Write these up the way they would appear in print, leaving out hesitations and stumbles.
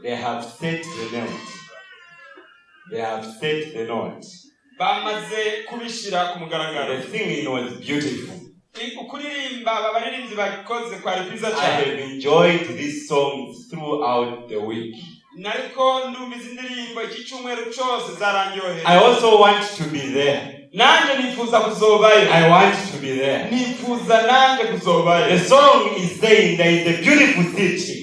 They have set the note. They have set the note. The singing was beautiful. I have enjoyed these songs throughout the week. I also want to be there. I want to be there. The song is saying there is a beautiful city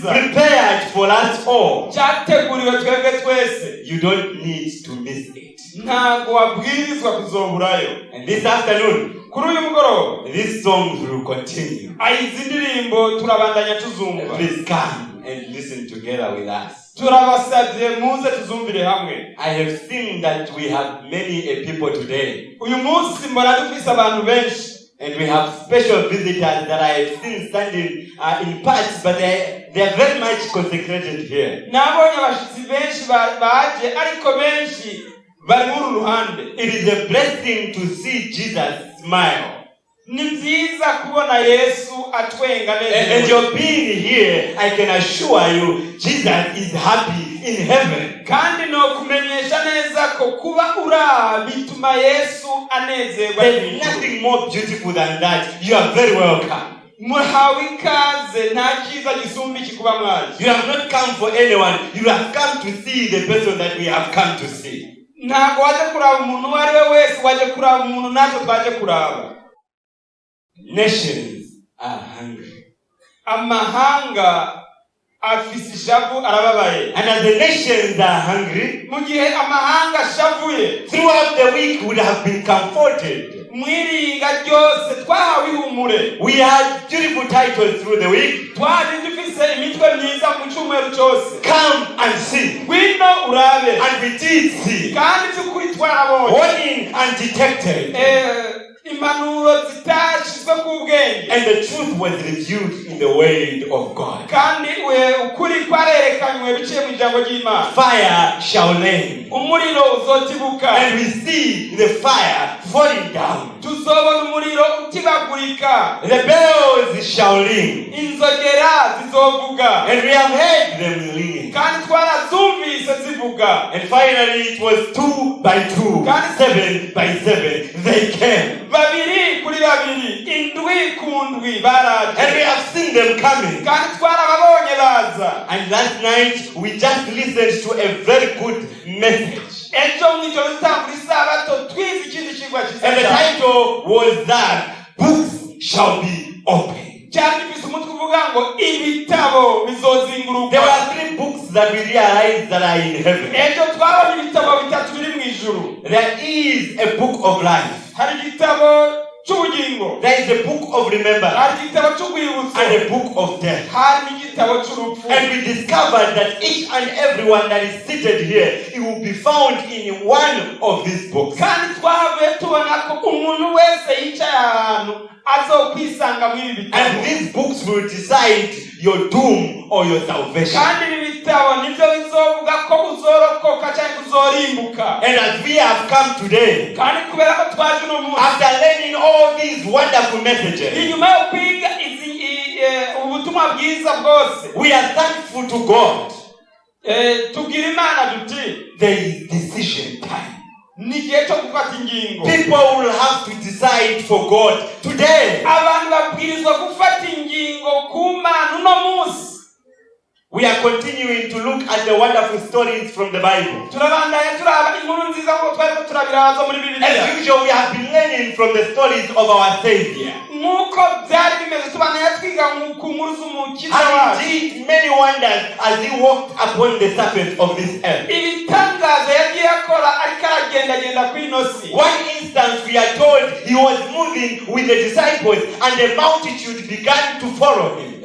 prepared for us all. You don't need to miss it. And this afternoon, these songs will continue. Please come and listen together with us. I have seen that we have many people today. And we have special visitors that I have seen standing in parts, but they are very much consecrated here. It is a blessing to see Jesus smile. And you're being here, I can assure you, Jesus is happy in heaven. There's nothing more beautiful than that. You are very welcome. You have not come for anyone. You have come to see the person that we have come to see. Nations are hungry. And as the nations are hungry, throughout the week would have been comforted. We had beautiful titles through the week. Come and see. And we did see. Warning undetected. And the truth was revealed in the word of God. Fire shall reign. And we see the fire falling down. The bells shall ring. And we have heard them ringing. And finally it was 2 by 2, 7 by 7. They came. And we have seen them coming. And last night we just listened to a very good message. And the title was that books shall be opened. There were 3 books that we realized that are in heaven. There is a book of life. There is a book of remembrance and a book of death. And we discovered that each and everyone that is seated here, it will be found in one of these books. And these books will decide your doom or your salvation. And as we have come today, after learning all these wonderful messages, we are thankful to God. There is decision time. People will have to decide for God today. We are continuing to look at the wonderful stories from the Bible. As usual, we have been learning from the stories of our Savior. And he did many wonders as he walked upon the surface of this earth. One instance we are told he was moving with the disciples and the multitude began to follow him.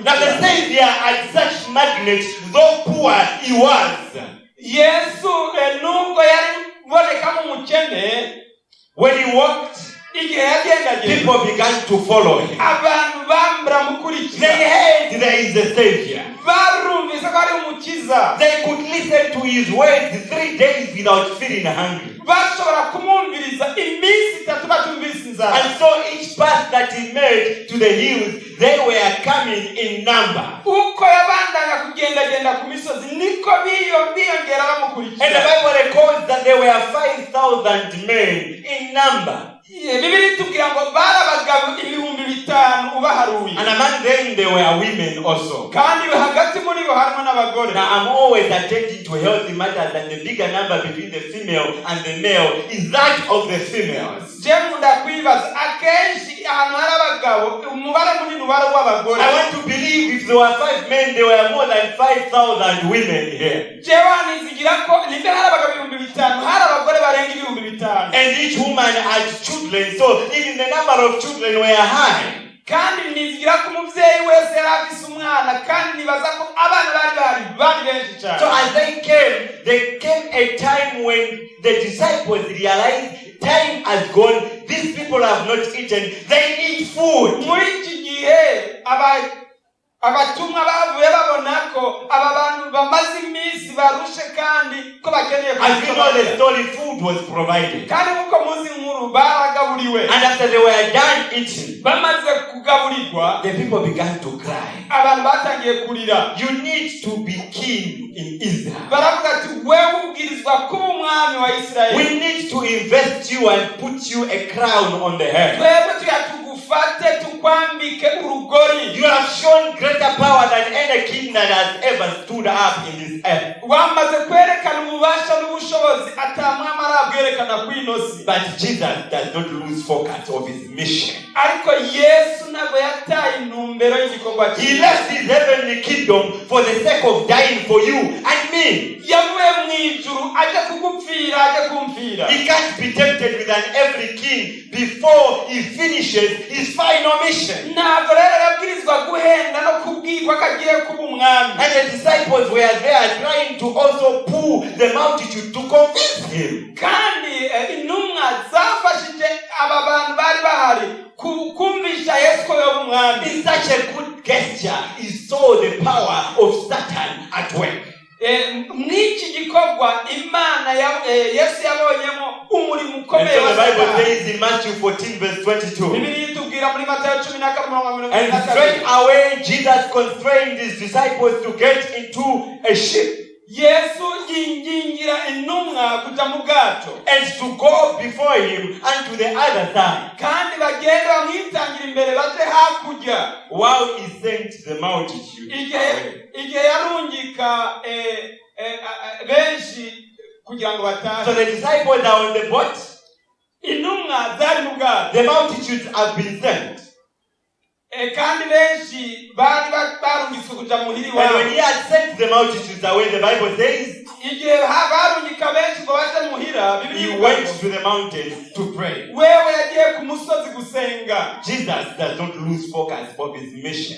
Now the Savior had such magnets, though poor he was. When he walked, people began to follow him. They heard there is a Savior. They could listen to his words 3 days without feeling hungry. And so each path that he made to the hills, they were coming in number. And the Bible records that there were 5,000 men in number. And among them there were women also. Now I'm always attending to healthy matters, and the bigger number between the female and the male is that of the females. I want to believe if there were 5 men, there were more than 5,000 women here. And each woman had children, so even the number of children were high. So as they came a time when the disciples realized time has gone, these people have not eaten, they need food. As you know the story, food was provided. And after they were done eating, the people began to cry. You need to be king in Israel. We need to invest you and put you a crown on the head. You have shown greater power than any king that has ever stood up in this earth. But Jesus does not lose focus of his mission. He left his heavenly kingdom for the sake of dying for you and me. He can't be tempted with an every king before he finishes his final mission. And the disciples were there trying to also pull the multitude to convince him. It's such a good gesture. He saw the power of Satan at work. And so the Bible says in Matthew 14 verse 22, and straight away Jesus constrained his disciples to get into a ship and to go before him unto the other side, while he sent the multitude away. So the disciples are on the boat. The multitudes have been sent. And when he had sent the multitudes away, the Bible says he went to the mountain to pray. Jesus does not lose focus of his mission.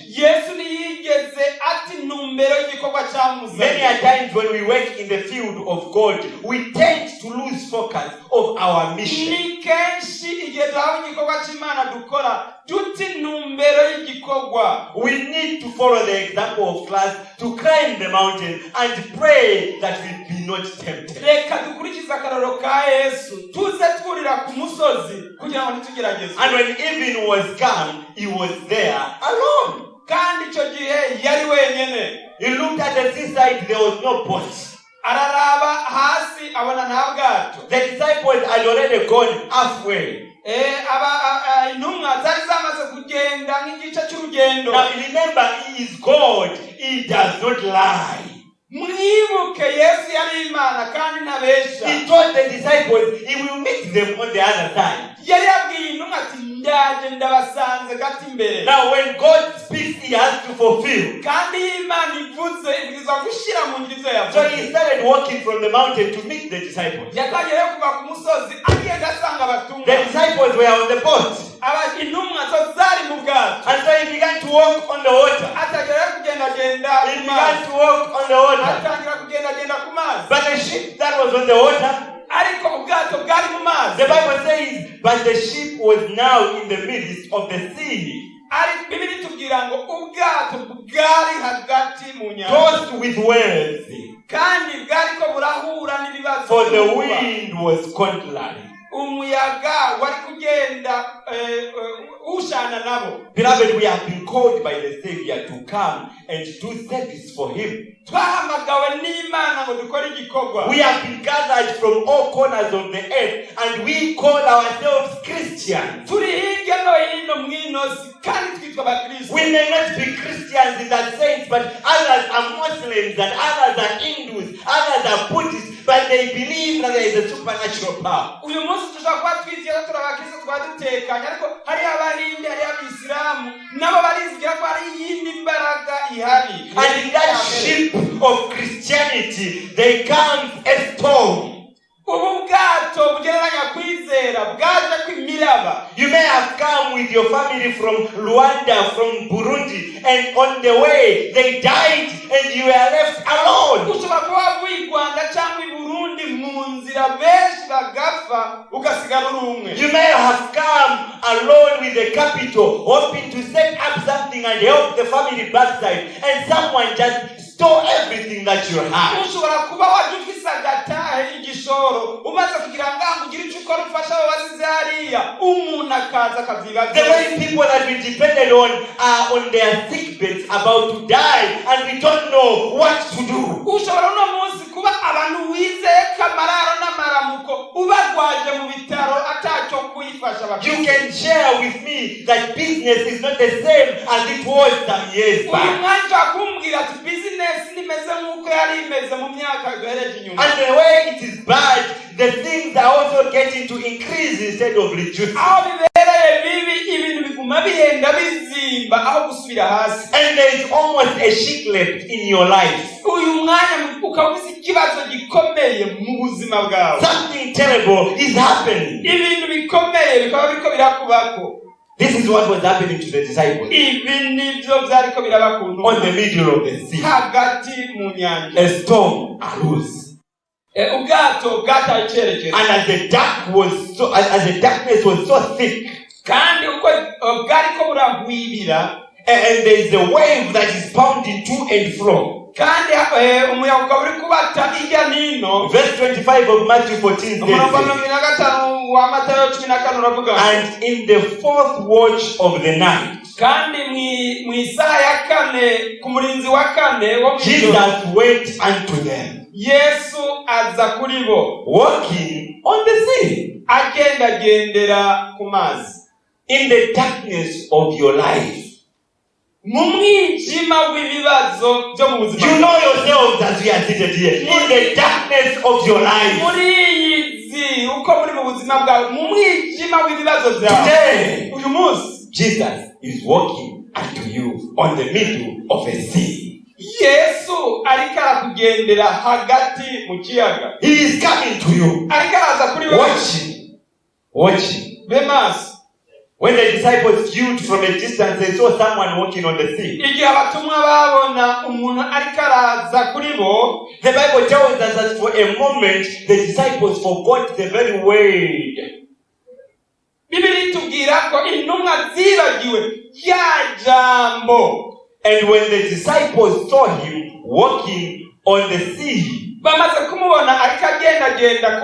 Many a times when we work in the field of God, we tend to lose focus of our mission. We need to follow the example of class to climb the mountain and pray that we be not tempted. And when evening was come, he was there alone. He looked at the seaside, there was no boat. The disciples had already gone halfway. Now remember, he is God. He does not lie. mwibuke Yesu yari Imana kandi ntabesha. He told the disciples he will meet them on the other side. Yari yabwiye intumwa ati ndaje ndabasanze gati imbere. Now when God speaks, he has to fulfill. Kandi Imana ivuze ibwirizwa gushira mu ngiro ivyo yavuze. So he started walking from the mountain to meet the disciples. Yatangiye kuva ku musozi agenda asanga abatumwa. The disciples were on the boat. Intumwa zo zari mu bwato. And so he began to walk on the water. Atangira kugendagenda He began to walk on the water. atangira kugendagenda ku mazi. But the ship that was on the water, Ariko ubwato bwari mu mazi. the Bible says, but the ship was now in the midst of the sea, Bibiri tubwira ngo ubwato bwari hagati mu nyanja. tossed with waves, Kandi bwariko burahura n'ibibazo. for the wind was contrary. Umuyaga wari kugenda ushana nabo. Beloved, we have been called by the Savior to come and do service for him. Twahamagawe n'Imana ngo dukore igikorwa. We have been gathered from all corners of the earth and we call ourselves Christians. Turi hirya no hino mw'inosi kandi twitwa abakristo. We may not be Christians in that sense, but others are Muslims and others are Hindus, others are Buddhists, but they believe that there is a supernatural power. Uyu munsi tushobora kuba twizera turi abakristo twadutekanye, ariko hari abahindi, hari abisilamu nabo barizera ko hari iyindi mbaraga ihari. And in that ship of Christianity, there comes a storm. Ubu bwato bugereranya kwizera bwaje kwimiraba. You may have come with your family from Rwanda, from Burundi, and on the way they died and you were left alone. Ushobora kuba wavuye i Rwanda cyangwa i Burundi mu nzira benshi bagapfa ugasigara uri umwe. You may have come alone with the capital, hoping to set up something and help the family backside, and someone just stole everything that you had. Ushobora kuba waje ufise agatahe igishoro umaze kugira ngo ugire icyo ukora ufasha abo basize hariya umuntu akaza akavyibaza. The very people that we depended on are on their sick beds about to die and we don't know what to do. Ushobora no munsi kuba abantu wizeye kamararo n'amaramuko ubagwaje mu bitaro atacyo kwifasha bakuru. You can share with me that business is not the same as it was some years back. Umwanja kumbwira ati business nimeze nkuko yari imeze mu myaka ihereje inyuma. And the way it is bad, the things are also getting to increase instead of reduce. Aho bibereye bibi ibintu biguma bihenda bizimba aho gusubira hasi. And there is almost a shit left in your life. Uyu mwanya ukabuse ikibazo gikomeye mu buzima bwawe. Something terrible is happening. Ibintu bikomeye bikaba biriko birakubako. This is what was happening to the disciples. Ibi nivyo vyariko birabakuntu. On the middle of the sea, hagati mu nyanja. a storm arose. Ubwato bwataye icyerekezo. And as the darkness was so thick, kandi uko bwariko burahwibira, and there is a wave that is pounding to and fro. kandi umuyaga uri kubata ijya nino. Verse 25 of Matthew 14 says, and in the fourth watch of the night, kandi mu isaha ya kane ku murinzi wa kane wo mu Jesus went unto them, Yesu aza kuri bo, walking on the sea, agendagendera ku mazi. in the darkness of your life. Mu mwijima w'ibibazo byo mu buzima. You know yourselves as we are seated here, in the darkness of your life. Muri izi uko muri mu buzima bwawe mu mwijima w'ibibazo byawe. Today, uyu munsi Jesus is walking unto you on the middle of a sea. Yesu ariko arakugendera hagati mu kiyaga. He is coming to you. Ariko araza kuri wowe. Watching. Be maso. When the disciples viewed from a distance, they saw someone walking on the sea. Igihe abatumwa babona umuntu ariko araza kuri bo, the Bible tells us that for a moment the disciples forgot the very word. Bibiri tubwira ko intumwa zibagiwe ya jambo. And when the disciples saw him walking on the sea, bamaze kumubona ariko agendagenda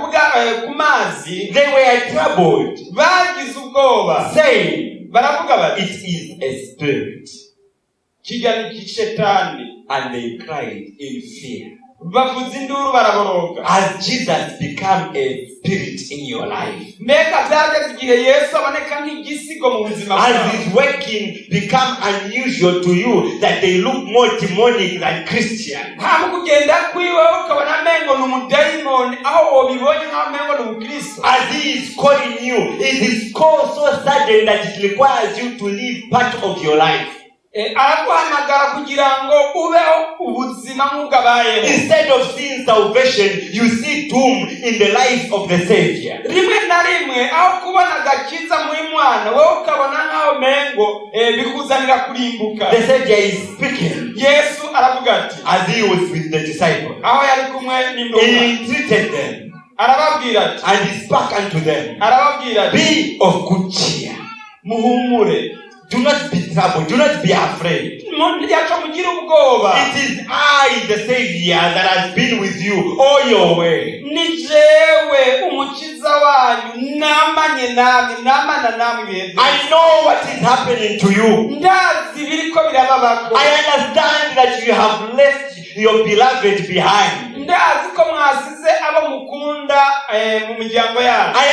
ku mazi, they were troubled, bagize ubwoba, saying, baravuga bati, it is a spirit. kijya ni shetani. and they cried in fear. bavuza induru baraboroga. Has Jesus become a spirit in your life? Mbega byageze igihe Yesu aboneka nk'igisigo mu buzima bwawe. Has his working become unusual to you that they look more demonic than Christian? Nta kugenda kwiwe ukabona amengo n'umudayimoni aho wobibonye nk'amengo n'umukristo. As he is calling you, is his call so sudden that it requires you to live part of your life? Araguhamagara kugira ngo ubeho ubuzima nk'ubwabayeho. Instead of seeing salvation, you see doom in the life of the Savior. Rimwe na rimwe aho kubona agakiza muri mwana wowe ukabona nk'aho mengo bikuzanira kurimbuka. The Savior is speaking. Yesu aravuga ati, as he was with the disciples, aho yari kumwe n'intumwa, he treated them arababwira ati, and he spoke unto them, arababwira ati, be of good cheer, muhumure. do not be troubled, do not be afraid. It is I, the Savior, that has been with you all your way. I know what is happening to you. I understand that you have left your beloved behind. I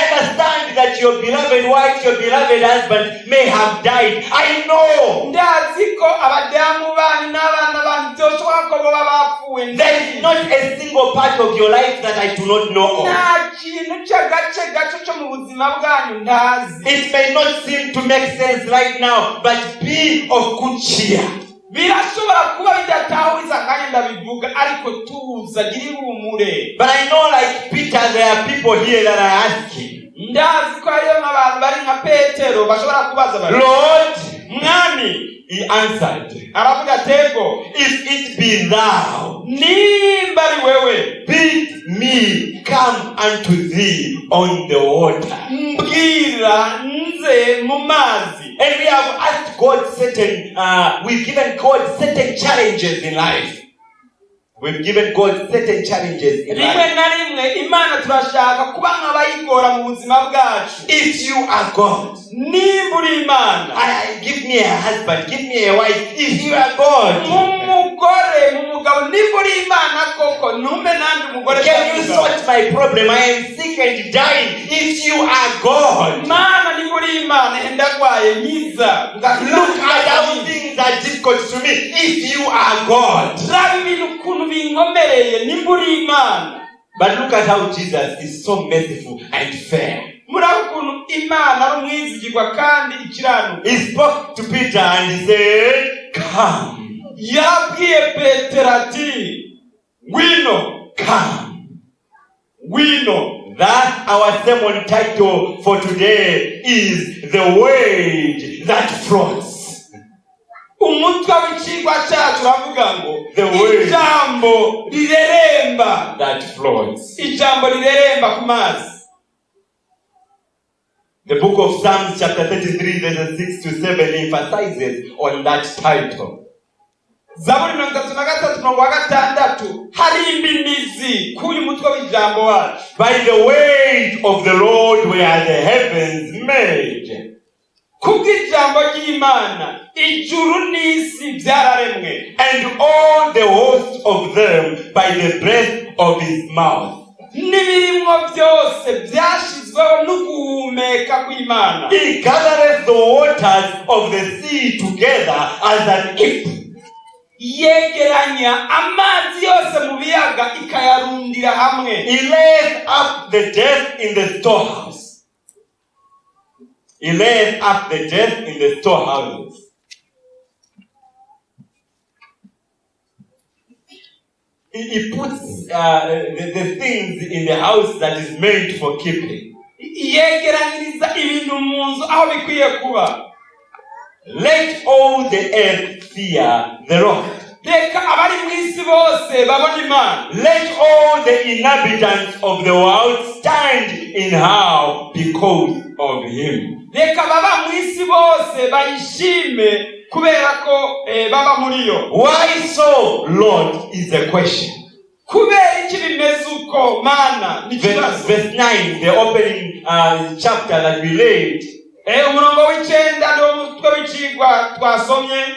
understand that your beloved wife, your beloved husband may have died. I know. There is not a single part of your life that I do not know of. It may not seem to make sense right now, but be of good cheer. But I know, like Peter, there are people here that are asking, Lord, he answered, if it be thou, bid me come unto thee on the water. And we have asked God we've given God certain challenges in life. We've given God certain challenges in life. If you are God, give me a husband, give me a wife. If you are God, can you sort my problem? I am sick and dying. If you are God, look at how things are difficult to me. If you are God. But look at how Jesus is so merciful and fair. He spoke to Peter and he said, come. Come. We know that our sermon title for today is The Word That Floats. The word that floats. The book of Psalms chapter 33 verses 6 to 7 emphasizes on that title. By the word of the Lord were the heavens made. And all the host of them by the breath of his mouth. He gathereth the waters of the sea together as an heap. He lays up the dead in the storehouse. He lays up the dead in the storehouses. He puts the things in the house that is meant for keeping. Let all the earth fear the Lord. Let all the inhabitants of the world stand in awe because of him. Why so, Lord, is the question. Verse 9, the opening chapter that we read.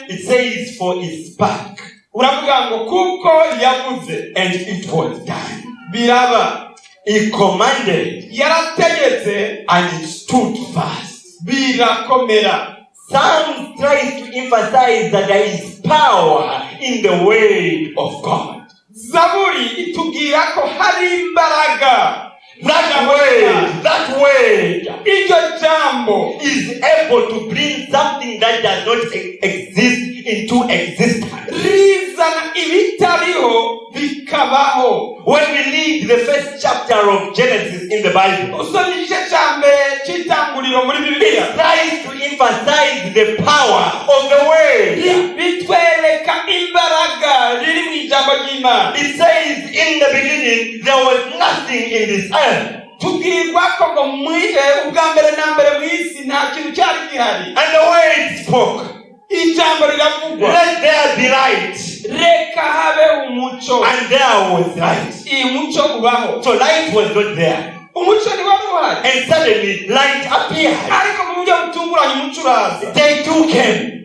It says, for he spake uravuga ngo kuko yavuze, and it was done. biraba. He commanded, yarategetse, and it stood fast. birakomera. Some tries to emphasize that there is power in the word of God. Zaburi itubwira ko hari imbaraga. That word iryo jambo is able to bring something that does not exist into existence. rizana ibitariho bikabaho. When we read the first chapter of Genesis in the Bible, usomye igice cya mbere cy'itanguriro muri Bibiliya, it tries to emphasize the power of the word. bitwereka imbaraga riri mu ijambo ry'Imana. It says in the beginning there was nothing in this earth. tubwirwa ko ngo ubwa mbere na mbere mu isi nta kintu cyari gihari. And the word spoke. ijambo riravugwa. Let there be light. reka habe umucyo. And there was light. umucyo ubaho. So light was not there. umucyo ntiwari uhari. And suddenly light appeared. ariko mu buryo butunguranye umucyo uraza. They took him.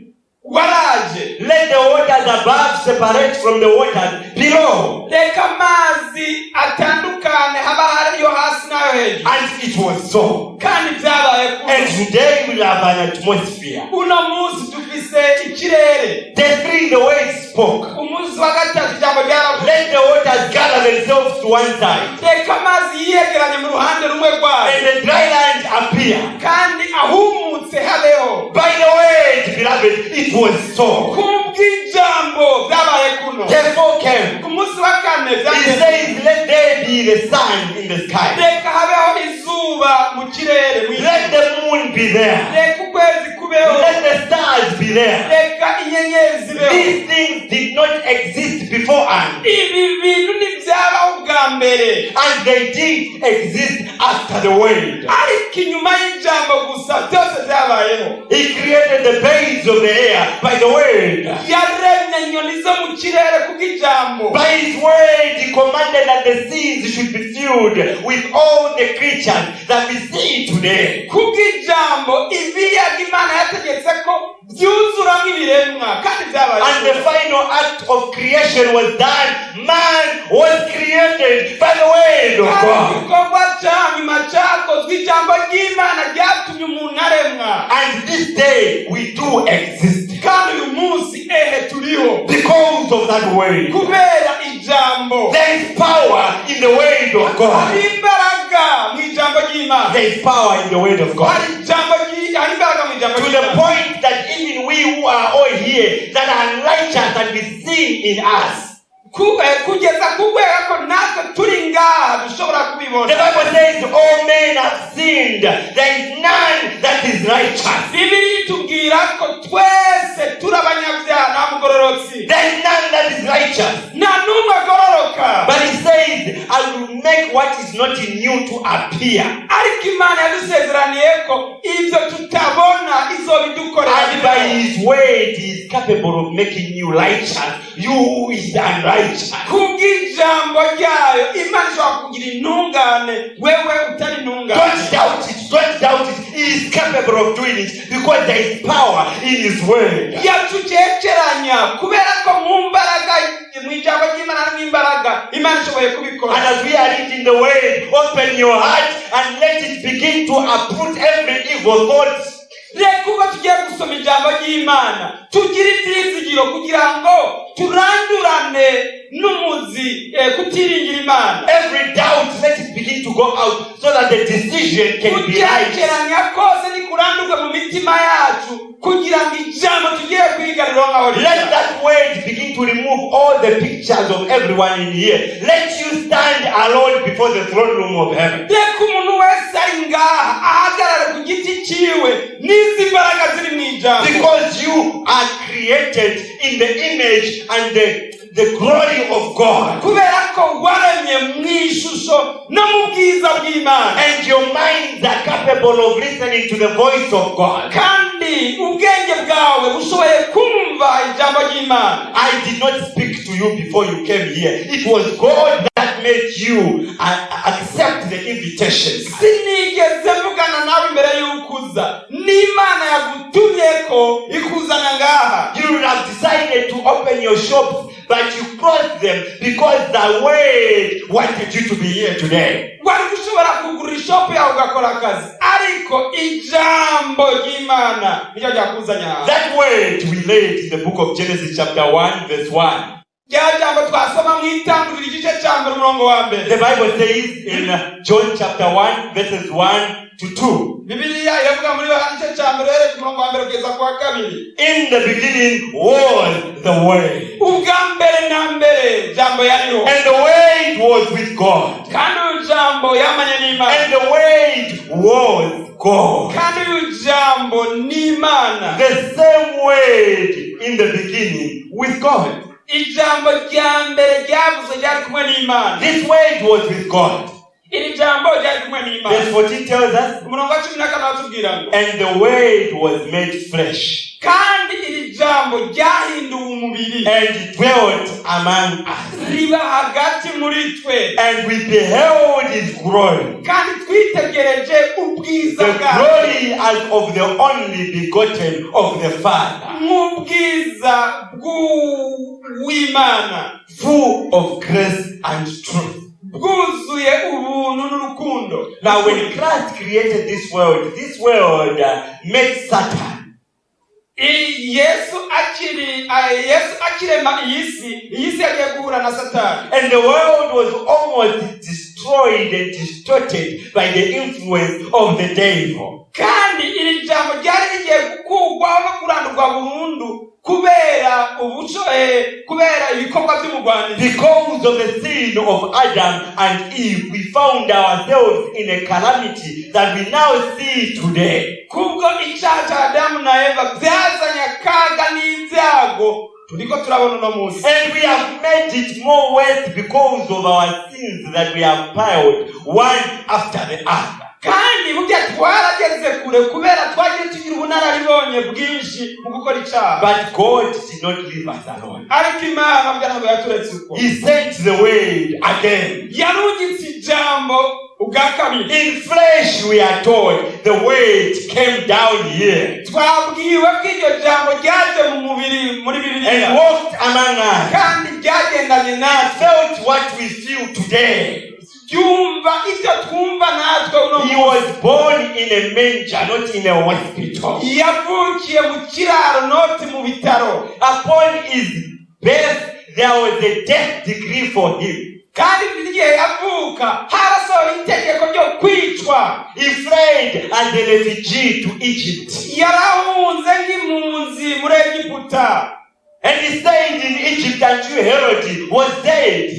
waraje. Let the waters above separate from the waters below. reka amazi atandukane haba hariyo hasi n'ayo hejuru. And it was so. kandi byabaye kuno. And today we have an atmosphere. uno munsi dufise ikirere. The three, the word spoke. umunsi wa gatatu ijambo ryaravuze. Let the waters gather themselves to one side. reka amazi yiyegeranye mu ruhande rumwe rwayo. And the dry land appeared. kandi ahumutse habeho. By the word, beloved, it was so. kubw'ijambo byabaye kuno. Therefore came. ku munsi wa kane He says, let there be the sun in the sky. reka habeho izuba mu kirere. Let the moon be there. reka ukwezi kubeho. Let the stars be there. reka inyenyeri zibeho. These things did not exist beforehand. ibi bintu ntibyabaho bwa mbere. And they did exist after the word. ariko inyuma y'ijambo gusa byose byabayeho. He created the birds of the air by the word. yaremye inyoni zo mu kirere kubw'ijambo. By his word, he commanded that the seas should be filled with all the creatures that we see today. kubw'ijambo ibiyaga Imana yategetse ko byuzuramo ibiremwa kandi byabaye. And the final act of creation was done. Man was created by the word of God. igikorwa cya nyuma cyakozwe ijambo ry'Imana ryatumye umuntu aremwa. And this day we do exist kandi uyu munsi turiho. because of that word. kubera ijambo. There is power in the word of God. hari imbaraga mu ijambo ry'Imana. There is power in the word of God. hari imbaraga mu ijambo To the point that even we who are all here that are righteous and be seen in us. kugeza ku rwego ko natwe turi ngaha dushobora kubibona. The Bible says all men have sinned. There is none that is righteous. Bibiliya itubwira ko twese turi abanyabyaha nta mugororotsi. There is none that is righteous. nta n'umwe agororoka. But he says, I will make what is not in you to appear. ariko Imana yadusezeraniye ko ibyo tutabona izobidukorera. And by his word he is capable of making you righteous. You who is unrighteous. kubw'ijambo ryayo Imana ishobora kugira intungane wewe utari intungane. Don't doubt it. Don't doubt it. He is capable of doing it because there is power in his word. yatugekeranya kubera ko mu mbaraga mu ijambo ry'Imana harimo imbaraga. Imana ishoboye kubikora. And as we are reading the word, open your heart and let it begin to uproot every evil thought. reka ubwo tugiye gusoma ijambo ry'Imana tugire ibyizigiro kugira ngo turandurane n'umuzi kutiringira Imana. Every doubt, let it begin to go out so that the decision can be right. kugekeranya kose nikurandurwe mu mitima yacu kugira ngo ijambo tugiye kwigarurira nkaho riri. Let that word begin to remove all the pictures of everyone in here. Let you stand alone before the throne room of heaven. reka umuntu wese ari ngaha ahagarare ku giti cyiwe n'izi mbaraga ziri mu ijambo. Because you are created in the image and the glory of God. kubera ko waremye mu ishusho no mu bwiza bw'Imana. And your minds are capable of listening to the voice of God. kandi ubwenge bwawe bushoboye kumva ijambo ry'Imana. I did not speak to you before you came here. It was God that made you accept the invitation. sinigeze mvugana nawe imbere y'ukuza. n'Imana yagutumye ko ikuzana ngaha. You would have decided to open your shops but you crossed them because the word wanted you to be here today. Wari gushobora kugura ishop yawe ugakora akazi, ariko ijambo ry'Imana niyo ryakuzanya. That word we read in the book of Genesis chapter 1 verse 1. The Bible says in John chapter 1 verses 1 to 2. In the beginning was the Word. And the Word was with God. And the Word was God. The same word in the beginning with God. This word was with God. Verse 14 tells us, and the word was made flesh and dwelt among us, and we beheld his glory, the glory as of the only begotten of the Father, full of grace and truth. Now when Christ created this world made Satan. And the world was almost destroyed and distorted by the influence of the devil. Because of the sin of Adam and Eve, we found ourselves in a calamity that we now see today. And we have made it more worse because of our sins that we have piled one after the other. But God did not leave us alone. He sent the word again. In flesh, we are told, the word came down here and walked among us. And felt what we feel today. He was born in a manger, not in a hospital. Upon his birth, there was a death decree for him. He fled as a refugee to Egypt. And he stayed in Egypt until Herod was dead.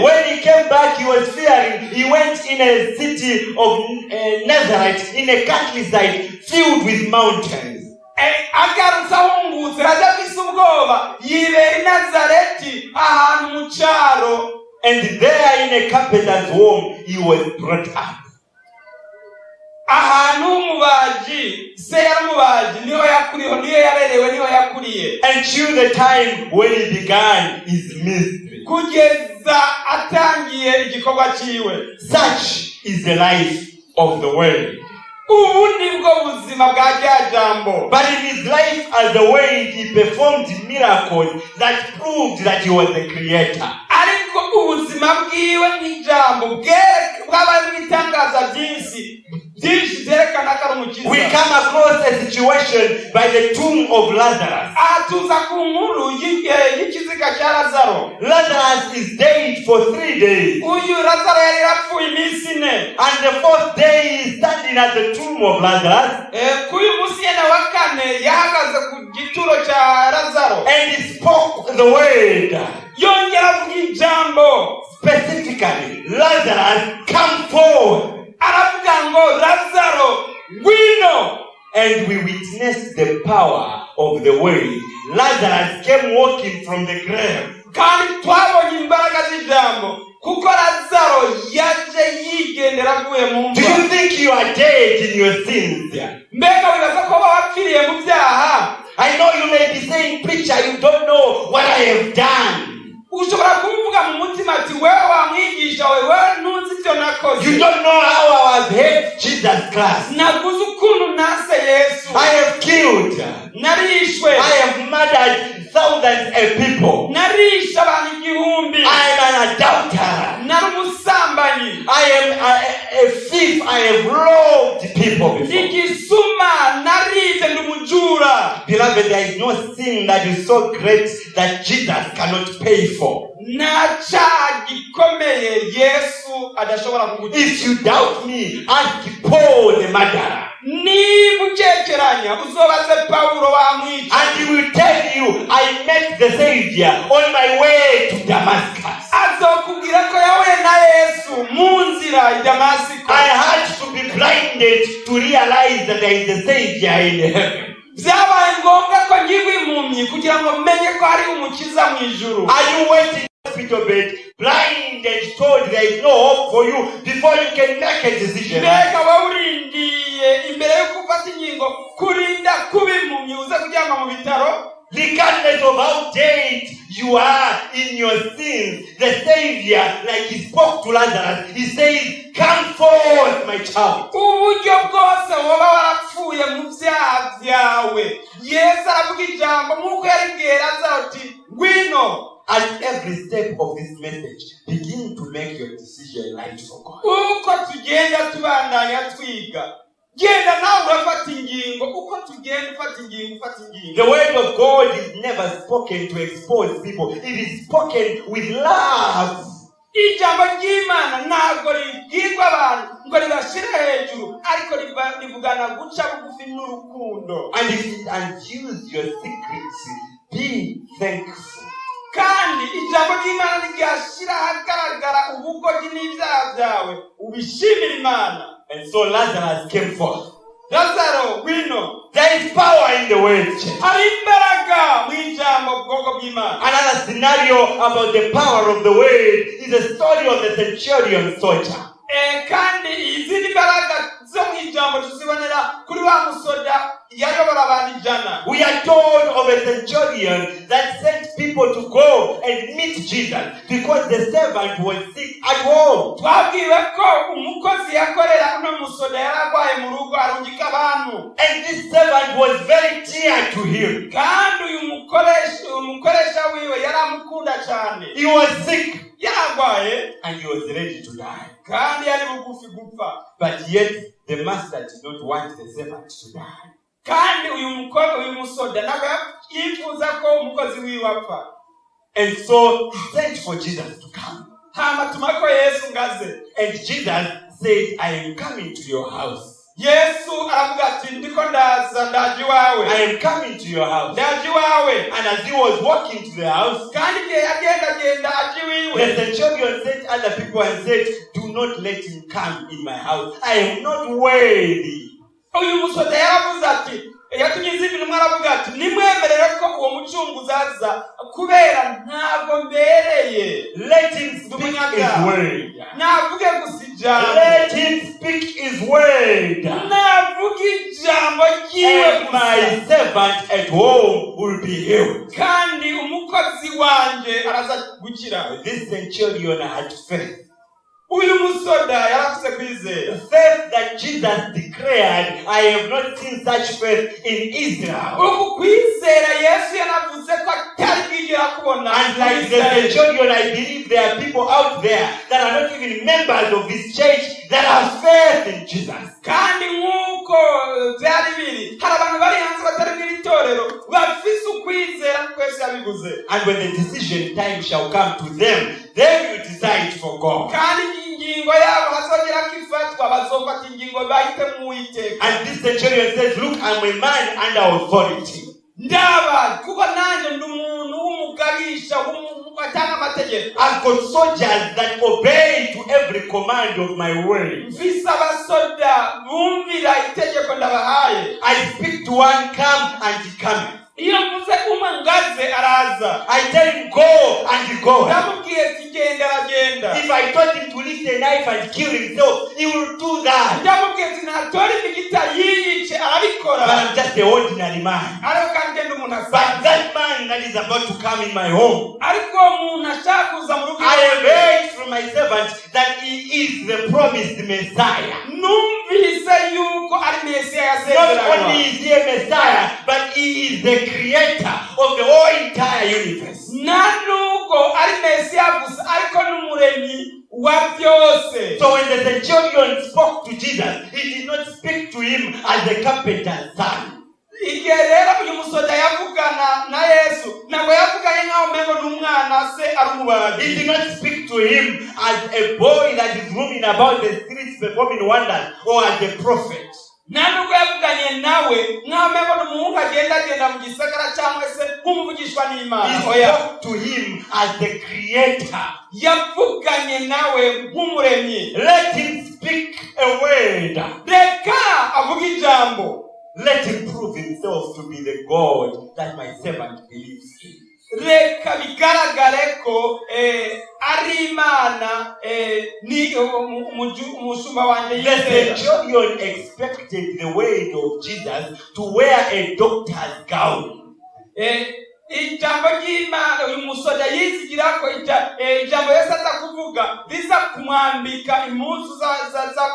When he came back, he was fearing. He went in a city of Nazareth, in a countryside filled with mountains. And there in a carpenter's home, he was brought up. Until the time when he began his ministry. Such is the life of the world. But in his life as the way he performed miracles that proved that he was the creator. We come across a situation by the tomb of Lazarus. Lazarus is dead for 3 days. And the 4th day he is standing at the tomb of Lazarus. And he spoke the word. Specifically, Lazarus, come forth. And we witnessed the power of the word. Lazarus came walking from the grave. Do you think you are dead in your sins? I know you may be saying, preacher, you don't know what I have done. You don't know how I have hate Jesus Christ. I have killed. I have murdered thousands of people. narisha abantu igihumbi. I am an adulterer. nari umusambanyi. I am a thief. I have robbed people before. igisuma, narize ndi umujura. Beloved, there is no sin that is so great that Jesus cannot pay for. nta cyaha gikomeye Yesu adashobora kugukiza. If you doubt me, ask Paul the murderer. niba ukekeranya uzobaze Pawulo wamwica. And he will tell you, I met the Savior on my way to Damascus. azokubwira ko yahuye na Yesu mu nzira i Damasiko. I had to be blinded to realize that there is a Savior in heaven. byabaye ngombwa ko ngirwa impumyi kugira ngo menye ko hari umukiza mu ijuru. Are you waiting in the hospital bed, blind and told there is no hope for you before you can make a decision? mbega wawurindiye imbere yo gufata ingingo kurinda kuba impumyi uze kuryama mu bitaro? Regardless of how dead you are in your sins, the Savior, like he spoke to Lazarus, he says, come forth, my child. uburyo bwose woba warapfuye mu byaha byawe, Yesu aravuga ijambo nk'uko yaribwiye Lazaro ati ngwino. At every step of this message, begin to make your decision right for God. uko tugenda tubandanya twiga, genda nawe urafata ingingo. uko tugenda ufata ingingo. The word of God is never spoken to expose people. It is spoken with love. ijambo ry'Imana ntabwo ribwirwa abantu ngo ribashyire hejuru, ariko rivugana guca bugufi n'urukundo. And if it unveils your secrets, be thankful. kandi ijambo ry'Imana ryashyira ahagaragara ubugogi n'ibyaha byawe, ubishimira Imana. And so Lazarus came forth. Lazaro, ngwino. There is power in the word. hari imbaraga mu ijambo bwoko bw'Imana. Another scenario about the power of the word is the story of the centurion soldier. kandi izindi mbaraga zo mu ijambo tuzibonera kuri wa musoda yayobora abantu 100. We are told of a centurion that sent people to go and meet Jesus because the servant was sick at home. twabwiwe ko umukozi yakorera uno musoda yaragwaye mu rugo arungika abantu. And this servant was very dear to him. kandi uyu umukoresha wiwe yaramukunda cyane. He was sick yaragwaye and he was ready to die. kandi yari bugufi gupfa. But yet the master did not want the servant to die. kandi uyu musoda nawe yifuza ko umukozi wiwe apfa. And so he sent for Jesus to come. hama tumako Yesu ngaze. And Jesus said, I am coming to your house. Yesu aravuga ati ndiko ndaza ndaje iwawe. I am coming to your house. ndaje iwawe. And as he was walking to the house, kandi igihe yagenda aje iwiwe, the centurion sent other people and said, do not let him come in my house. I am not worthy. uyu musoda yaravuze ati, yatumye izindi ntumwa aravuga ati nimwemerere ko uwo mucunguzi aza kubera ntabwo mbereye. Let him speak his word. navuge gusa ijambo. Let him speak his word. navuge ijambo ryiwe And my servant at home will be healed. kandi umukozi wanje araza gukira. This centurion had faith. uyu musoda yarafise kwizera. Faith that Jesus declared, I have not seen such faith in Israel. uku kwizera Yesu yanavuze ko atari bwigera kubona. And like the centurion, I believe there are people out there that are not even members of this church that have faith in Jesus. kandi nk'uko byari biri, hari abantu bari hanze batari mu itorero bafise ukwizera kwese yabivuze. And when the decision time shall come to them, they will decide for God. kandi ingingo yabo hazongera kwifatwa, bazofata ingingo bahite mu Uwiteka. And this centurion says, look, I'm a man under authority. ndaba kuko nanjye ndi umuntu w'umugabisha atanga amategeko. I've got soldiers that obey to every command of my word. mfise abasoda bumvira itegeko ndabahaye. I speak to one, come, and he comes. iyo mvuze ngaze araza. I tell him go, and he goes. ndamubwiye ati genda aragenda. If I told him to lift a knife and kill himself, he will do that. ndamubwiye ati natora imigita yiyice arabikora. But I'm just an ordinary man. ariko kandi ngenda umuntu But asanzwe. that man that is about to come in my home, ariko umuntu ashaka kuza mu rugo, I have heard from my servant that he is the promised Messiah. numvise yuko ari Mesiya Not only is he a Messiah, but he is the creator of the whole entire universe. So when the centurion spoke to Jesus, he did not speak to him as the carpenter's son. He did not speak to him as a boy that is roaming about the streets performing wonders, or as a prophet. He spoke to him as the creator. Let him speak a word. Let him prove himself to be the God that my servant believes in. The centurion expected the word of Jesus to wear a doctor's gown. Ijambo ry'Imana uyu musoda yizigirako ijambo Yesu atakuvuga biza kumwambika impuzu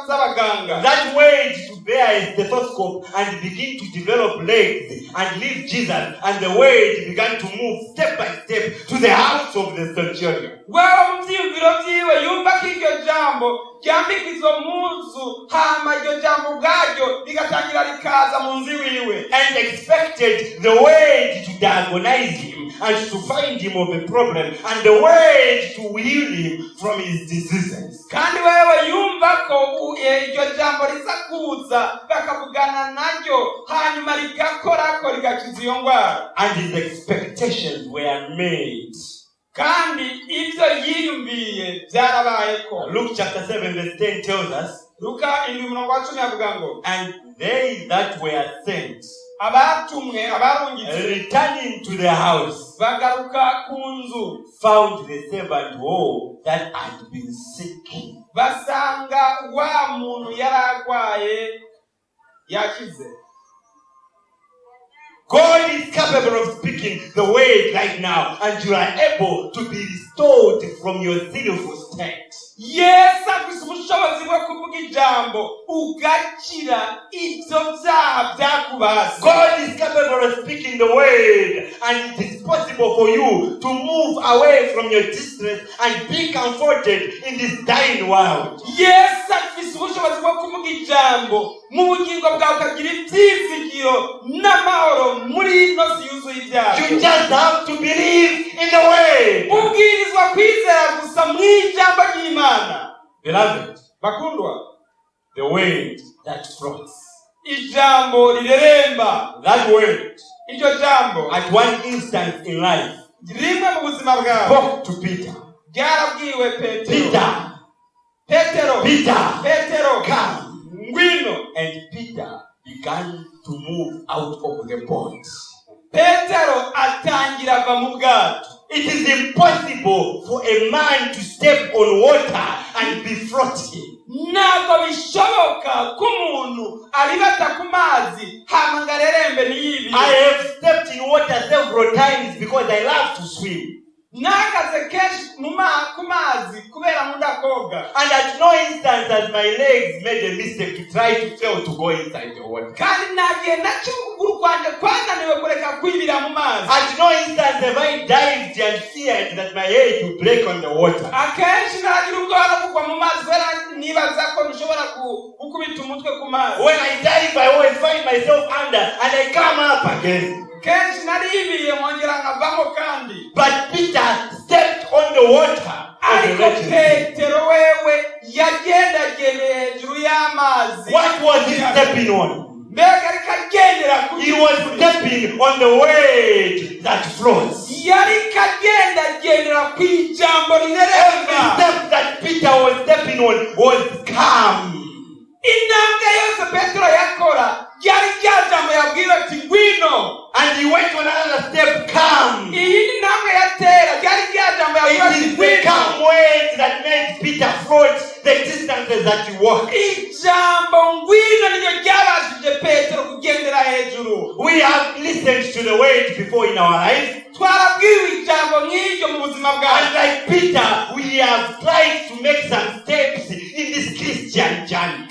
z'abaganga. That word to bear a stethoscope and begin to develop legs and leave Jesus, and the word began to move step by step to the house of the centurion. Wewe mvyumviro vyiwe yumva kiryo jambo ryambika izo mpuzu hama iryo jambo ubwaryo rigatangira rikaza mu nzi wiwe, and expected the word to diagnose him and to find him of a problem, and the word to heal him from his diseases. Kandi wewe yumva ko iryo jambo risakuza bakavugana naryo hanyuma rigakorako rigakiza iyo ndwara, and his expectations were made. Kandi ibyo yiyumviye byarabayeko. Luke chapter 7 verse 10 tells us, Luka 7:10 avuga ngo, and they that were sent, abatumwe abarungitse, returning to the house, bagaruka ku nzu, found the servant whole that had been sick. Basanga wa muntu yaragwaye yakize. God is capable of speaking the word right now, and you are able to be restored from your sinful state. Yes, God is capable of speaking the word, and it is possible for you to move away from your distress and be comforted in this dying world. Yes, you just have to believe in the word. Beloved, the word that flows. That word, at one instance in life, spoke to Peter. Peter, come. And Peter began to move out of the boat. It is impossible for a man to step on water and be floating. I have stepped in water several times because I love to swim. And at no instance has my legs made a mistake to try to fail to go inside the water. At no instance have I dived and feared that my head will break on the water. When I dive, I always find myself under and I come up again. But Peter stepped on the water. What was he stepping on? He was stepping on the word that flows. Every step that Peter was stepping on was calm. And he went on another step, calm. It is the calm words that made Peter float the distances that he walked. We have listened to the word before in our life. And like Peter, we have tried to make some steps in this Christian journey.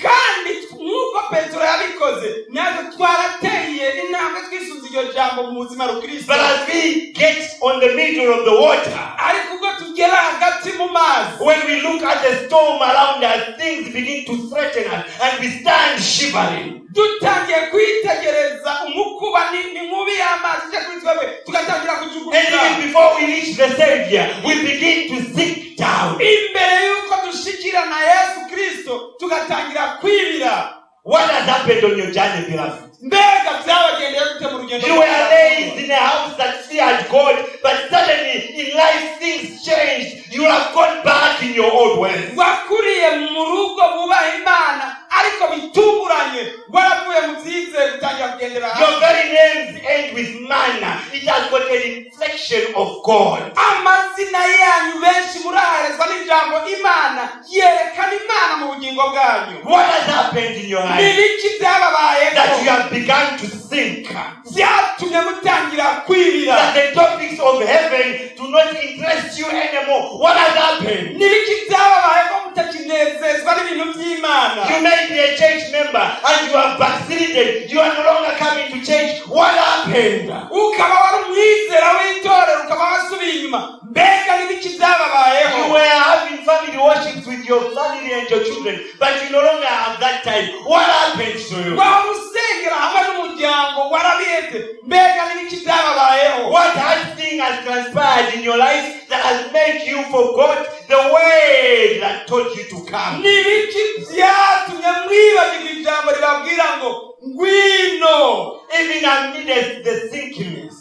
Petero yabikoze natwe twarateye intambwe twisubiza iryo jambo mu buzima rukristo. But as we get on the middle of the water, ariko ubwo tugera hagati mu mazi, when we look at the storm around us, things begin to threaten us and we stand shivering. dutangiye kwitegereza umukuba n'inkubi y'amazi cyo kuri twebwe tugatangira kujuguruka. And even before we reach the Savior, we begin to sink down. imbere yuko dushikira na Yesu Kristo tugatangira kwibira. What has happened on your journey, beloved? mbega byabagendeye gute mu rugendo? You were raised in a house that feared God, but suddenly in life things changed. You have gone back in your old ways. wakuriye mu rugo bubaha Imana ariko bitunguranye waravuye mu byize gutangira kugendera. Your very names end with manna. It has got a reflection of God. amazina yanyu benshi muraherezwa n'ijambo Imana yerekana Imana mu bugingo bwanyu. What has happened in your life nibiki byababaye that you have begun to think? byatumye mutangira kwibira. That the topics of heaven do not interest you anymore. What has happened? nibiki byababaye ko mutakinezezwa n'ibintu by'Imana. You may be a church member and you have backslidden. You are no longer coming to church. What happened? ukaba wari umwizera w'itorero ukaba wasubiye inyuma. mbega nibiki byababayeho? You were having family worships with your family and your children, but you no longer have that time. What happened to you? waba usengera hamwe n'umuryango warabiheze. mbega nibiki byababayeho? What hard thing has transpired in your life that has made you forget the way that told you to come? nibiki byatumye mwibagirwa ijambo ribabwira ngo ngwino? Even amidst the sinkingness,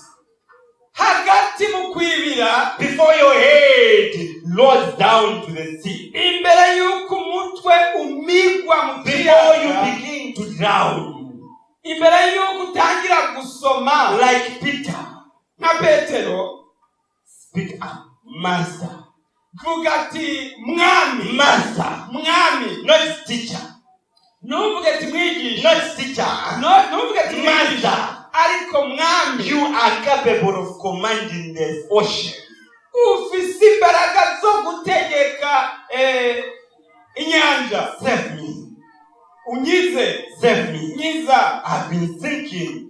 hagati mu kwibira, before your head lowers down to the sea, imbere y'uko umutwe umigwa mu before kiyaga, you begin to drown, imbere y'uko utangira gusoma like Peter, nka Petero, speak up, Master, vuga ati mwami, Master, mwami. not teacher, ntuvuge ati mwigisha, not teacher, ntuvuge ati mwigisha, Master. ariko mwami. You are capable of commanding the ocean. ufise imbaraga zo gutegeka inyanja. Save me. unyize, Save me. nyiza. I've been thinking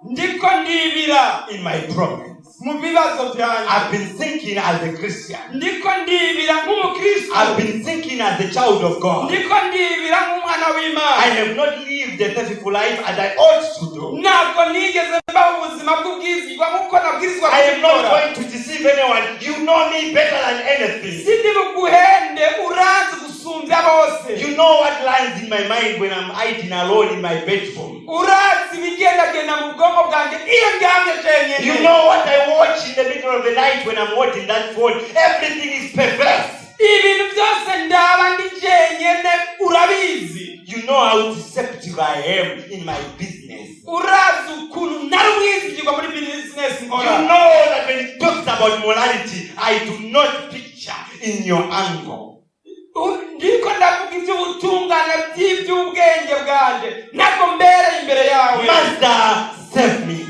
ndiko ndibira in my problems. mu bibazo byanjye. I've been thinking as a Christian. ndiko ndibira nk'umukristo. I've been thinking as a child of God. ndiko ndibira nk'umwana w'Imana. I have not lived a faithful life as I ought to do. ntabwo nigeze mbaho ubuzima bw'ubwizigwa nk'uko nabwirizwa I am not kubikora. going to deceive anyone. You know me better than anything. sindi buguhende, uranzi gusumbya bose. You know what lies in my mind when I'm hiding alone in my bedroom. urazi ibigendagenda mu bwonko bwanjye iyo ndyamye jenyine. You know what I watch in the middle of the night when I'm watching that phone. Everything is perverse. ibintu byose ndaba ndi jenyine urabizi. You know how deceptive I am in my business. urazi ukuntu nari umwizigirwa muri business You nkora. know that when it talks about morality, I do not picture in your angle. ndiko ndavuga iby'ubutungane by'iby'ubwenge bwanjye ntabwo mbereye imbere yawe. Master, save me.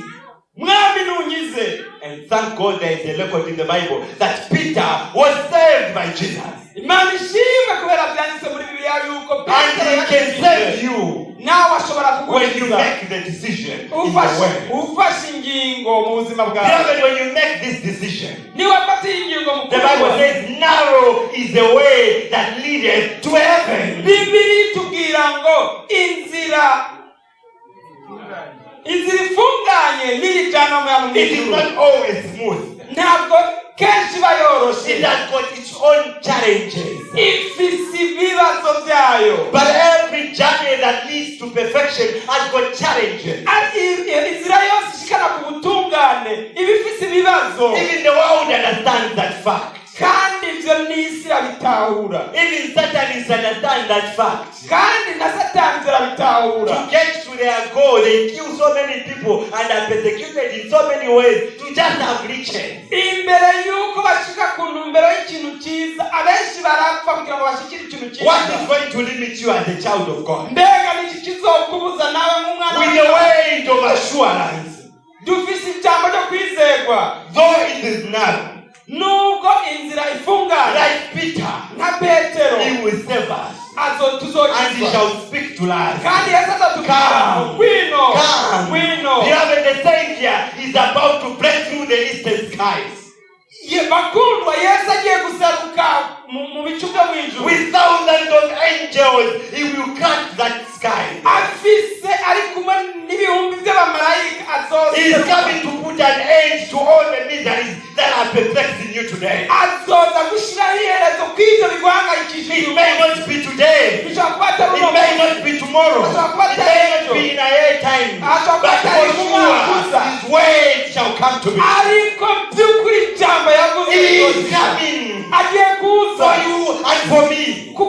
mwami nunyize. And thank God there is a record in the Bible that Peter was saved by Jesus. imana ishimwe kubera byanditse muri Bibiliya yuko And he can save you nawe ashobora when you kugukiza make the decision in the way. ufashe ingingo mu buzima bwawe. Beloved, when you make this decision, niba afata ingingo mu the Bible says, narrow is the way that leadeth to heaven. Bibiri tubwira ngo inzira ifunganye n'ijana mu It is ijuru. not always smooth. ntabwo kenshi iba yoroshe. It has got its own challenges. ifise ibibazo byayo. But every journey that leads to perfection has got challenges. inzira yose ishikana ku butungane iba ifise ibibazo. Even the world understands that fact. kandi ibyo n'isi irabitahura. Even Satan understands that fact. kandi na Satani zirabitahura. To get to their goal, they kill so many people and are persecuted in so many ways to just have riches. imbere y'uko bashika ku ntumbero y'ikintu cyiza abenshi barapfa kugira ngo bashikire ikintu cyiza. What is going to limit you as a child of God? mbega niki kizokubuza nawe nk'umwana With the weight of assurance, dufise ijambo ryo kwizerwa. though it is narrow, nubwo inzira ifunganye like Peter, nka Petero he will save us and he tuzokizwa shall speak speak to us. Come. Beloved, the Savior is about to break through the eastern skies. With thousands of angels, he will cut that sky. He is coming to put an end to all the miseries that are perplexing you today. It may not be today. It may not be tomorrow. It may not be in a year time. But for sure, his word shall come to me. He is coming for you and for me. Do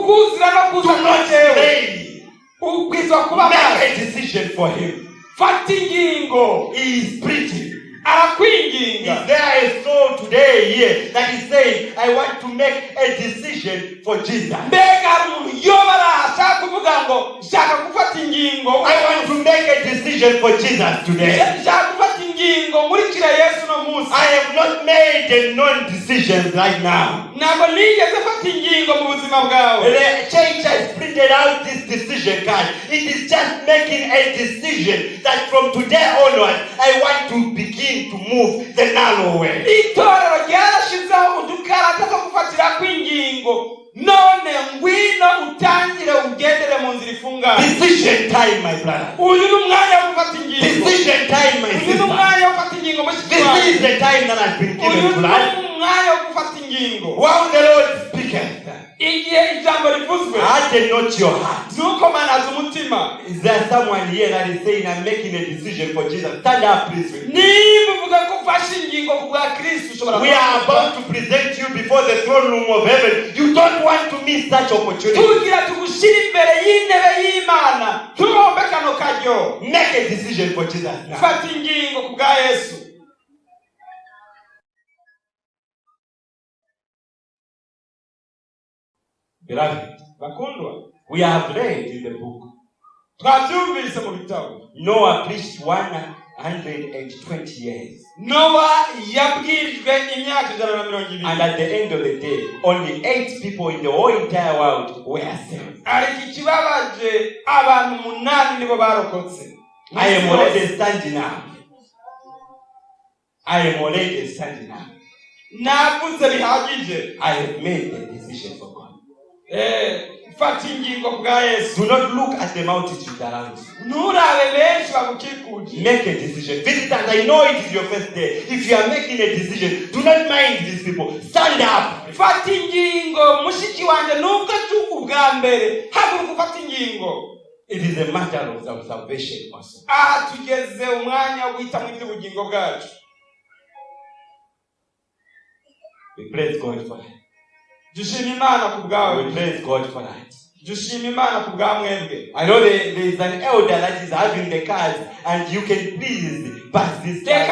not delay. Make a decision for him. He is preaching. Is there a soul today here that is saying, I want to make a decision for Jesus? I want to make a decision for Jesus today. I have not made a non-decision right now. The church has printed out this decision card. It is just making a decision that from today onwards, I want to begin to move the narrow way. Decision time, my brother. Decision time, my sister. This is the time that has been given to us. While the Lord speaketh, harden not your heart. Is there someone here that is saying, I'm making a decision for Jesus? Stand up, please. We are about to present you before the throne room of heaven. You don't want to miss such opportunity. Make a decision for Jesus now. Beloved, we have read in the book. Noah preached 120 years. And at the end of the day, only 8 people in the whole entire world were saved. I am already standing up. I have made the decision for God. Do not look at the multitude around you. Make a decision. Visitors, I know it is your first day. If you are making a decision, do not mind these people. Stand up. It is a matter of salvation also. We praise God for that. We praise God for that. I know there is an elder that is having the cards, and you can please pass this card.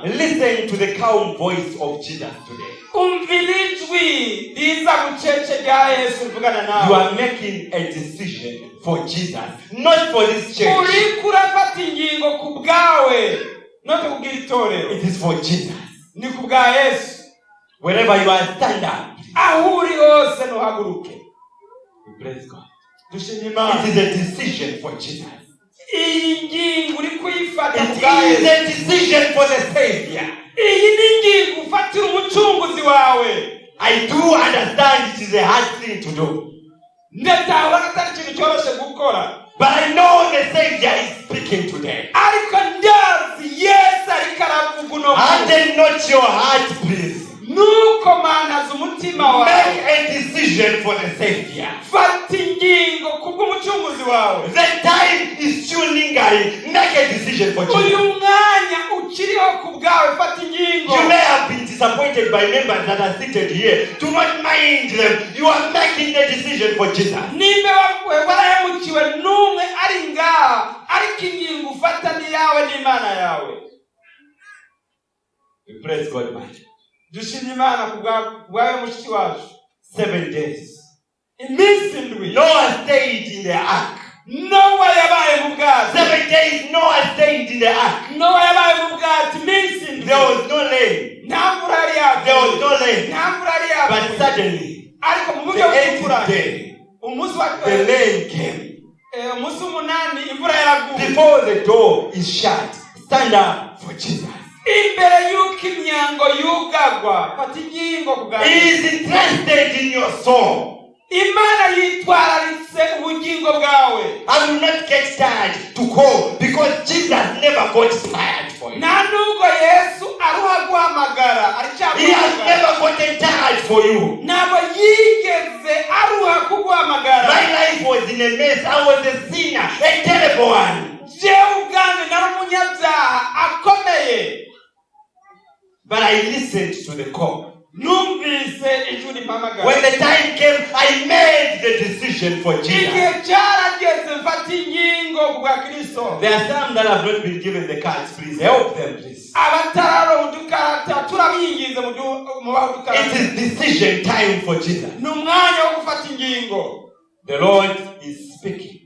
Listen to the calm voice of Jesus today. You are making a decision for Jesus, not for this church. It is for Jesus. Wherever you are, stand up. We praise God. It is a decision for Jesus. It is a decision for the Savior. I do understand it is a hard thing to do. But I know the Savior is speaking today. Harden not your heart, please. Make a decision for the Savior. The time is still lingering. Make a decision for Jesus. You may have been disappointed by members that are seated here. Do not mind them. You are making the decision for Jesus. We praise God, man. 7 days. Noah stayed in the ark. 7 days Noah stayed in the ark. There was no rain. There was no rain. But suddenly, ariko mu the buryo 8th day, umunsi wa the rain came. umunsi umunani imvura yaraguye. Before the door is shut, stand up for Jesus. Imbere y'uko imyango yugagwa, fata ingingo kuganira. He is interested in your soul. Imana yitwararitse ubugingo bwawe. I will not get tired to call because Jesus never got tired for you. Nta nubwo Yesu aruha guhamagara, He has never gotten tired for you. ntabwo yigeze aruha kuguhamagara. My life was in a mess. I was a sinner, a terrible one. Jewe ubwanjye nari umunyabyaha akomeye. But I listened to the call. Numvise ijwi rimpamagara. When the time came, I made the decision for Jesus. Igihe cyarageze mfata ingingo kubwa Kristo. There are some that have not been given the cards. Please help them, please. Abatararo udukarata turabingize mu badukarata. It is decision time for Jesus. Numwanya wo gufata ingingo. The Lord is speaking.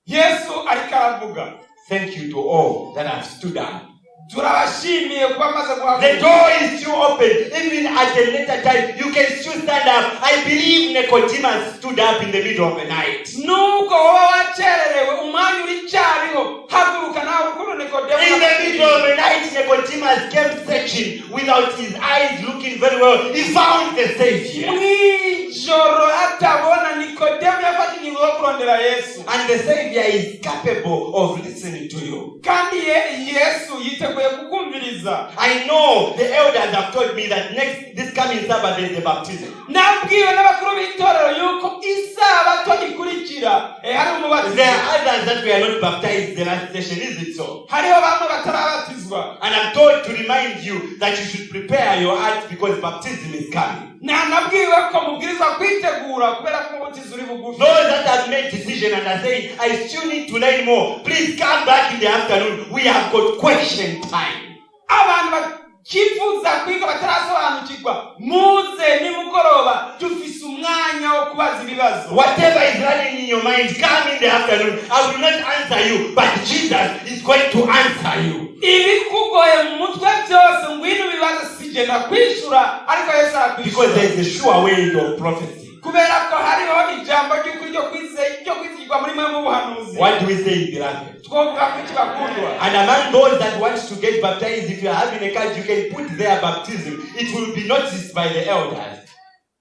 Yesu ariko aravuga. Thank you to all that have stood up. Turabashimiye kuba maze guhaguruka. The door is still open. Even at a later time, you can still stand up. I believe Nicodemus stood up in the middle of the night. Nubwo wowe wakererewe umwanya uri cyariho, haguruka nawe ukuru Nikodemo. In the middle of the night, Nicodemus came searching without his eyes looking very well. He found the Savior. Mwijoro hatabona Nikodemo yafata ingingo yo kurondera Yesu. And the Savior is capable of listening to you. Kandi Yesu yiteguye kukumviriza. I know the elders have told me that this coming Sabbath is the baptism. Nabwiwe n'abakuru b'itorero yuko isabato ikurikira hari umubatizo. There are others that we are not baptized the last session, is it so? Hariho bamwe batarabatizwa. And I'm told to remind you that you should prepare your heart because baptism is coming. Nabwiwe ko mubwirizwa kwitegura kubera ko umubatizo uri bugufi. Those that have made decision and are saying, I still need to learn more, please come back in the afternoon. We have got question time. Abantu bakifuza kwiga batarasobanukirwa, muze nimugoroba dufise umwanya wo kubaza ibibazo. Whatever is running in your mind, come in the afternoon. I will not answer you, but Jesus is going to answer you. Ibikugoye mu mutwe byose ngwino bibaza sije na kwishura, ariko Yesu arakwishura. Because there is a sure way of prophecy. Kubera ko hariho ijambo ry'ukuri ryo kwizigirwa muri mwe mu buhanuzi. What do we say, beloved? Twovuga ko kibakundwa. And among those that want to get baptized, if you are having a card, you can put their baptism. It will be noticed by the elders.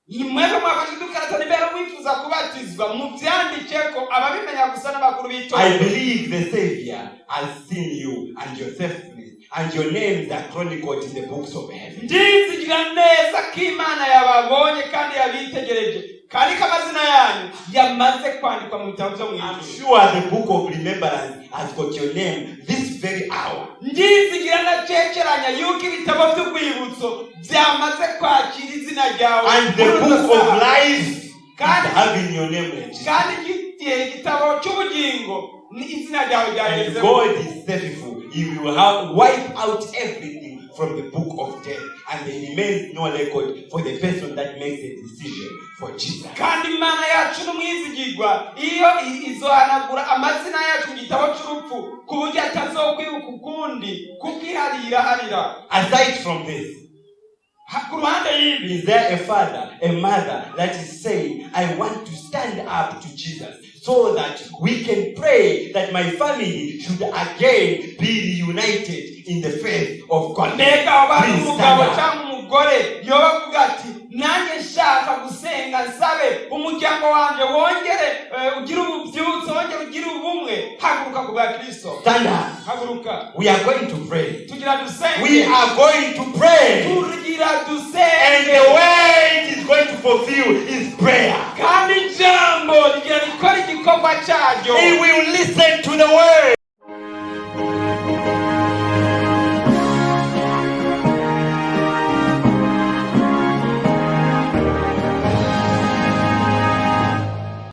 Mwebwe mwafashe dukarata nibera mwifuza kubatizwa muvyandikeko ababimenya gusa n'abakuru b'itorero. I believe the Savior has seen you and your faithfulness, and your names are chronicled in the books of heaven. Ndizigira neza ko Imana yababonye kandi yabitegereje, kandi ko amazina yanyu yamaze kwandikwa mu bitabo byo mu ijuru. I'm sure the book of remembrance has got your name this very hour. Ndizigira nacekeranya yuko ibitabo by'urwibutso byamaze kwakira izina ryawe. And the book of life is having your name. Kandi igitabo cy'ubugingo ni izina ryawe ryageze. And God is faithful. He will wipe out everything from the book of death, and there remains no record for the person that makes a decision for Jesus. Kandi Imana yacu n'umwizigirwa iyo izohanagura amazina yacu mu gitabo cy'urupfu ku buryo atazokwibuka ukundi kukiharira harira. Aside from this, ku ruhande y'ibi, is there a father, a mother that is saying, I want to stand up to Jesus so that we can pray that my family should again be reunited in the faith of God? Please stand up. Umugore yobavuga ati nanjye nshaka gusenga nsabe umuryango wanjye wongere ugira ububyutse wongere ugira ubumwe. Haguruka ku bwa Kristo. Stand up. Haguruka. We are going to pray. Tugira dusenge. We are going to pray. Tugira dusenge. And the way it is going to fulfill is prayer. Kandi jambo ligira likora igikorwa cyaryo. He will listen to the word.